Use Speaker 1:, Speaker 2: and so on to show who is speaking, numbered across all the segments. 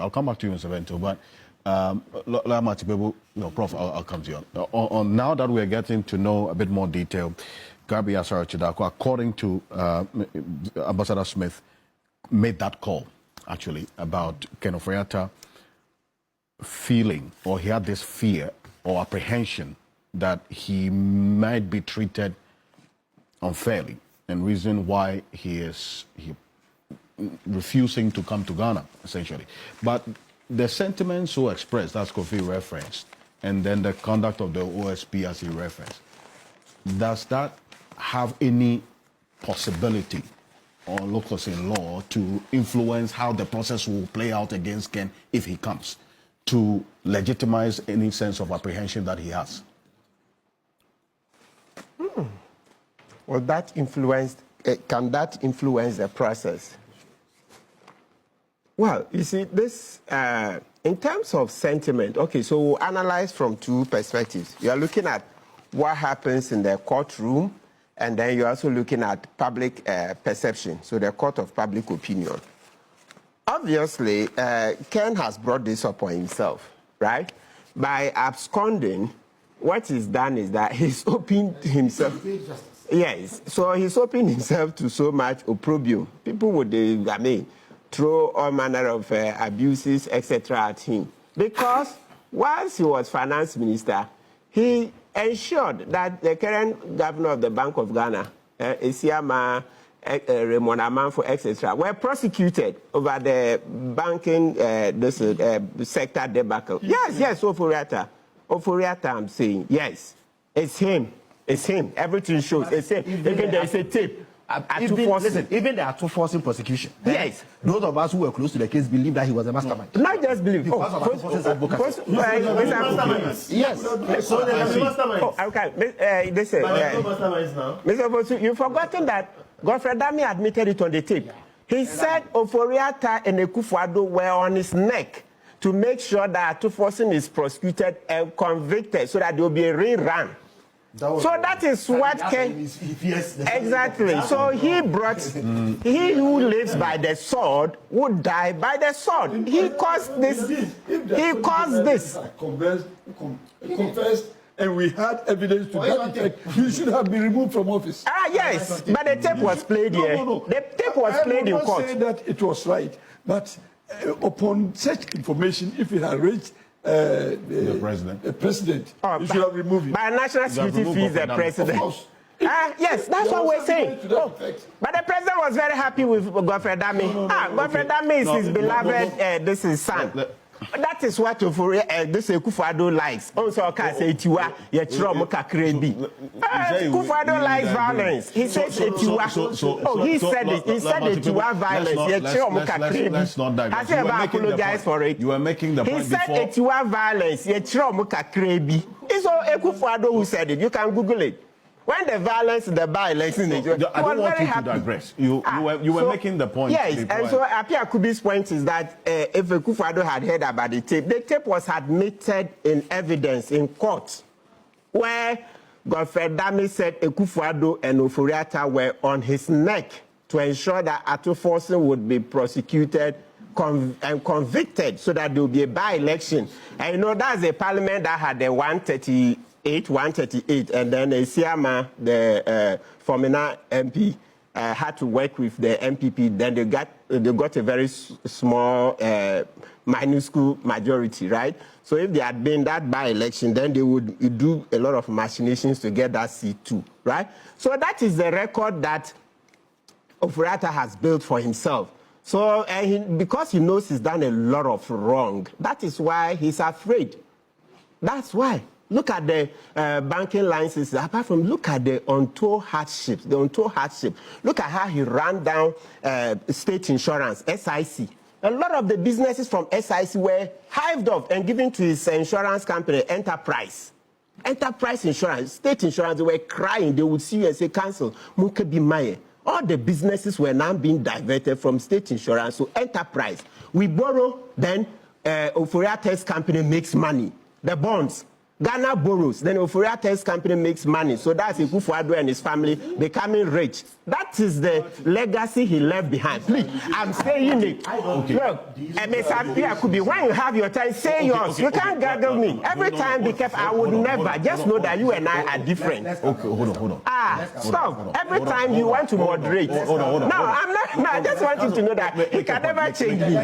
Speaker 1: I'll come back to you in 7-2, but Kpebu, Prof, I'll come to you. On now that we're getting to know a bit more detail, Gabi Asara Chidako, according to Ambassador Smith, made that call, actually, about Ken Ofori-Atta feeling, or he had this fear or apprehension that he might be treated unfairly, and reason why he refusing to come to Ghana, essentially. But the sentiments so expressed, as Kofi referenced, and then the conduct of the OSP as he referenced, does that have any possibility or locus in law to influence how the process will play out against Ken if he comes, to legitimize any sense of apprehension that he has?
Speaker 2: Well, that influenced, can that influence the process? Well, you see, this, in terms of sentiment, okay, so we'll analyze from two perspectives. You are looking at what happens in the courtroom, and then you're also looking at public perception, so the court of public opinion. Obviously, Ken has brought this upon himself, right? By absconding, what he's done is that he's opened himself. Yes, so he's opened himself to so much opprobrium. People would, throw all manner of abuses, etc. at him. Because once he was finance minister, he ensured that the current governor of the Bank of Ghana, Esiama, Raymond Amanfo, etc., were prosecuted over the banking sector debacle. Yes, Ofori-Atta, I'm saying, yes, it's him. It's him. Everything shows. It's him. Even there is a tape.
Speaker 3: Even there are two forcing prosecution.
Speaker 2: Yes.
Speaker 3: Those of us who were close to the case believe that he was a mastermind.
Speaker 2: Not just believe.
Speaker 3: Yes.
Speaker 2: Okay. Listen. Mr. Bosu, you've forgotten that Godfrey Dami admitted it on the tape. He said Ofori-Atta and Akufo-Addo were on his neck to make sure that Atuforsin is prosecuted and convicted so that there will be a rerun. So that is what Ken... Exactly. So he brought... He who lives by the sword would die by the sword. He caused this. He caused this.
Speaker 4: Confessed, and we had evidence to that effect. You should have been removed from office.
Speaker 2: Yes. But the tape was played here.
Speaker 4: No.
Speaker 2: The tape was played in court.
Speaker 4: I am not saying that it was right, but upon such information, if it had reached the president, you should have removed him.
Speaker 2: By national security fees, the president. Yes, that's what we're saying. But the president was very happy with Godfrey Dami. Godfrey Dami is his beloved, this is son. That is what this Akufo-Addo likes. Also, I say Tiwa, Yechrom Kakrebi. Akufo-Addo likes violence. He said Tiwa. He said it. He said Tiwa violence. Yechrom Kakrebi. Has he ever apologized for it?
Speaker 1: You were making the point before.
Speaker 2: He said Tiwa violence. Yechrom Kakrebi. It's all Akufo-Addo who said it. You can Google it. When the violence, the by-election, I
Speaker 1: don't want you to digress. You were making the point.
Speaker 2: Yes, and so Apia Kubi's point is that if Akufo-Addo had heard about the tape was admitted in evidence in court, where Godfrey Dami said Akufo-Addo and Ofori-Atta were on his neck to ensure that Atuforsin would be prosecuted and convicted so that there will be a by-election. And you know, that's a parliament that had a 138, and then Esiama, the Fomena MP, had to work with the MPP. Then they got a very small, minuscule majority, right? So if there had been that by-election, then they would do a lot of machinations to get that seat too, right? So that is the record that Ofori-Atta has built for himself. So because he knows he's done a lot of wrong, that is why he's afraid. That's why. Look at the banking licenses. Apart from, look at the untold hardships. Look at how he ran down state insurance, SIC. A lot of the businesses from SIC were hived off and given to his insurance company, Enterprise. Enterprise Insurance, state insurance, they were crying. They would see you and say, cancel. Munkebi Maye. All the businesses were now being diverted from state insurance to Enterprise. We borrow, then Ofori-Atta's company makes money. The bonds. Ghana borrows, then Oforiata's company makes money. So that's Akufo-Addo and his family becoming rich. That is the legacy he left behind. Please, I'm saying it. Okay. Look, MSRP could be when you have your time, say yours. You can't gaggle me. Every time, be careful. I would never. Just know that you and I are different.
Speaker 1: Okay, hold on.
Speaker 2: Stop. Every time you want to moderate.
Speaker 1: Hold on.
Speaker 2: No, I'm not. No, I just want you to know that he can never change me.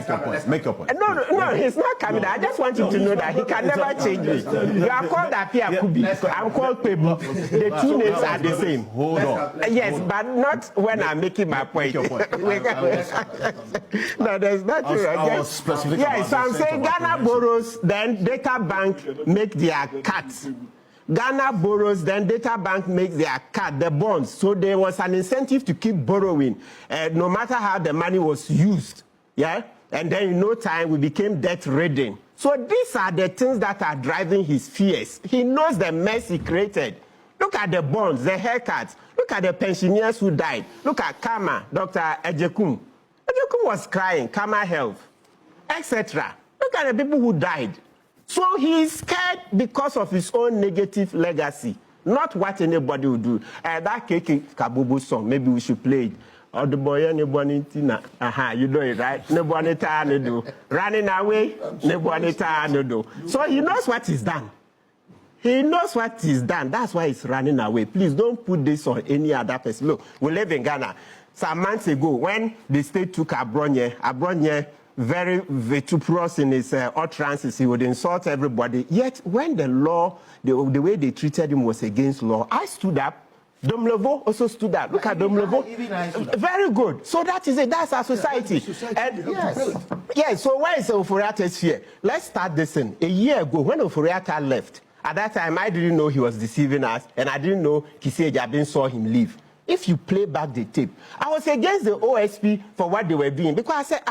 Speaker 1: Make your point.
Speaker 2: No, he's not coming. I just want you to know that he can never change me. You are called Apia Kubi. I'm called Kpebu. The two names are the same.
Speaker 1: Hold on.
Speaker 2: Yes, but not when I'm making my point. No, there's nothing. Yes, so I'm saying Ghana borrows, then Data Bank make their cuts. Ghana borrows, then Data Bank makes their cut, the bonds. So there was an incentive to keep borrowing, no matter how the money was used. Yeah? And then in no time, we became debt-ridden. So these are the things that are driving his fears. He knows the mess he created. Look at the bonds, the haircuts. Look at the pensioners who died. Look at Kama, Dr. Ejekum. Ejekum was crying, Kama Health, etc. Look at the people who died. So he is scared because of his own negative legacy, not what anybody will do. That Kpebu song, maybe we should play it. Or the boy, anybody, you know it, right? Nobody to do. Running away, nobody to do. So he knows what he's done. He knows what he's done. That's why he's running away. Please don't put this on any other person. Look, we live in Ghana. Some months ago, when the state took Abronye, very vituperous in his utterances, he would insult everybody. Yet, when the law, the way they treated him was against law, I stood up. Domlevo also stood up. Look at Domlevo. Very good. So that is it. That's our society. And yes. So why is Oforiata's here? Let's start this in. A year ago, when Oforiata left, at that time, I didn't know he was deceiving us, and I didn't know Kisei Jabin saw him leave. If you play back the tape, I was against the OSP for what they were doing, because I said,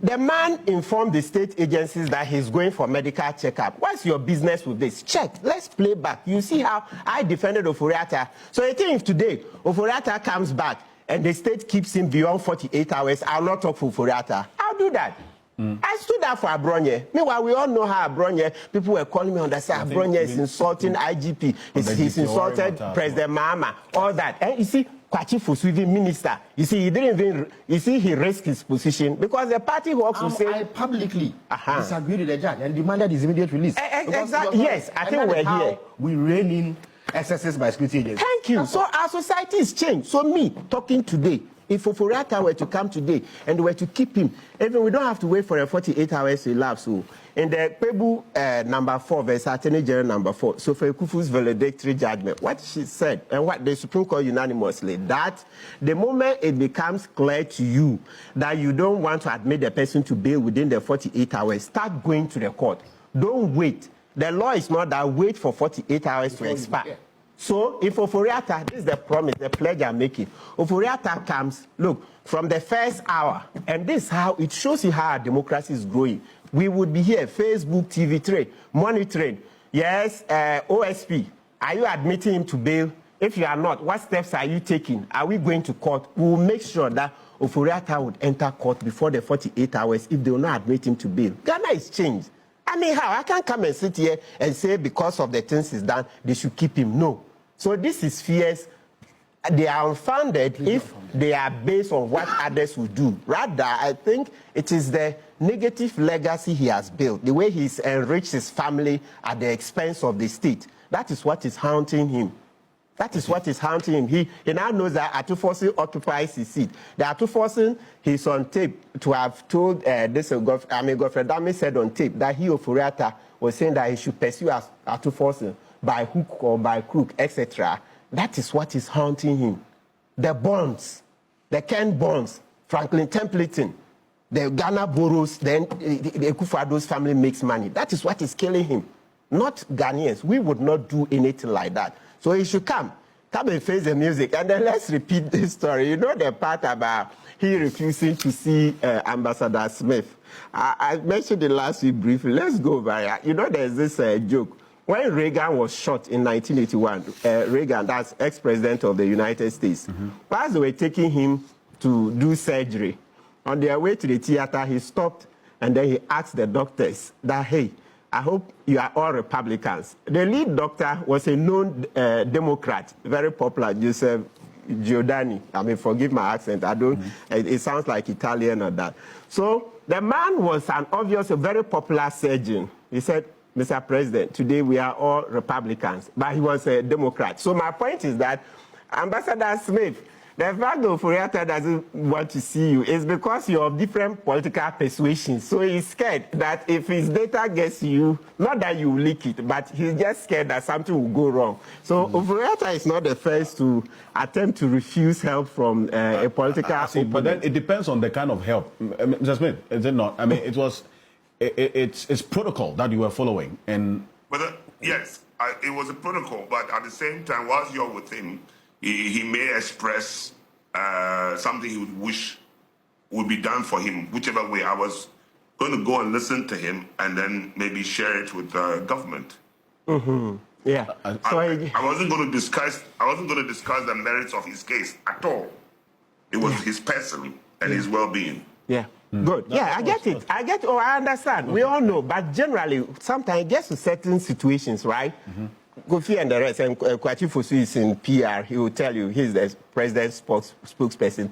Speaker 2: the man informed the state agencies that he's going for medical checkup. What's your business with this? Check. Let's play back. You see how I defended Oforiata. So I think if today Oforiata comes back and the state keeps him beyond 48 hours, I'll not talk for Oforiata. I'll do that. I stood up for Abronye. Meanwhile, we all know how Abronye, people were calling me on that side, Abronye is insulting IGP, he's insulted President Mahama, all that. And you see, Kwachi Fosu, minister, you see, he didn't even, he risked his position because the party works to say...
Speaker 3: I publicly disagreed with the judge and demanded his immediate release.
Speaker 2: Exactly, yes, I think we're here.
Speaker 3: We rein in excesses by security agents.
Speaker 2: Thank you. So our society has changed. So me, talking today, if Oforiata were to come today and were to keep him, even we don't have to wait for a 48 hours to elapse. So in the Kpebu number 4, verse Attorney General number 4, so for Kufu's valedictory judgment, what she said and what the Supreme Court unanimously, that the moment it becomes clear to you that you don't want to admit the person to bail within the 48 hours, start going to the court. Don't wait. The law is not that wait for 48 hours to expire. So if Oforiata, this is the promise, the pledge I'm making. Oforiata comes, look, from the first hour, and this is how it shows you how our democracy is growing. We would be here, Facebook, TV trade, monitoring. Yes, OSP, are you admitting him to bail? If you are not, what steps are you taking? Are we going to court? We will make sure that Oforiata would enter court before the 48 hours if they will not admit him to bail. Ghana is changed. I mean, how? I can't come and sit here and say because of the things he's done, they should keep him. No. So this is fears. They are unfounded if they are based on what others will do. Rather, I think it is the negative legacy he has built, the way he's enriched his family at the expense of the state. That is what is haunting him. That is what is haunting him. He now knows that Atuforsen occupies his seat. The Atuforsen, he's on tape to have told Godfrey Dami said on tape that he, Oforiata, was saying that he should pursue Atuforsen by hook or by crook, etc. That is what is haunting him. The bonds, the Ken bonds, Franklin Templeton, the Ghana borrows, then the Akufo-Addo's family makes money. That is what is killing him, not Ghanaians. We would not do anything like that. So he should come and face the music. And then let's repeat this story. You know the part about he refusing to see Ambassador Smith. I mentioned it last week briefly. Let's go over it. You know there's this joke. When Reagan was shot in 1981, Reagan, that's ex-president of the United States, whilst they were taking him to do surgery, on their way to the theater, he stopped and then he asked the doctors that, hey, I hope you are all Republicans. The lead doctor was a known Democrat, very popular, Joseph Giordani. I mean, forgive my accent. I don't. It sounds like Italian or that. So the man was an obvious, a very popular surgeon. He said, "Mr. President, today we are all Republicans," but he was a Democrat. So my point is that Ambassador Smith, the fact that Oforiatta doesn't want to see you is because you're of different political persuasions. So he's scared that if his data gets you, not that you leak it, but he's just scared that something will go wrong. So Oforiatta is not the first to attempt to refuse help from a political
Speaker 1: opponent. But then it depends on the kind of help. Mr. Smith, is it not? I mean, it's protocol that you were following.
Speaker 5: But yes, it was a protocol, but at the same time, whilst you're with him, he may express something he would wish would be done for him, whichever way. I was going to go and listen to him and then maybe share it with the government.
Speaker 2: Yeah.
Speaker 5: I wasn't going to discuss. I wasn't going to discuss the merits of his case at all. It was his person and his well-being.
Speaker 2: Yeah. Good. Yeah, I get it. I get. Oh, I understand. We all know, but generally, sometimes it gets to certain situations, right? Kofi and the rest, and Kwachi Fosu is in PR. He will tell you he's the president's spokesperson.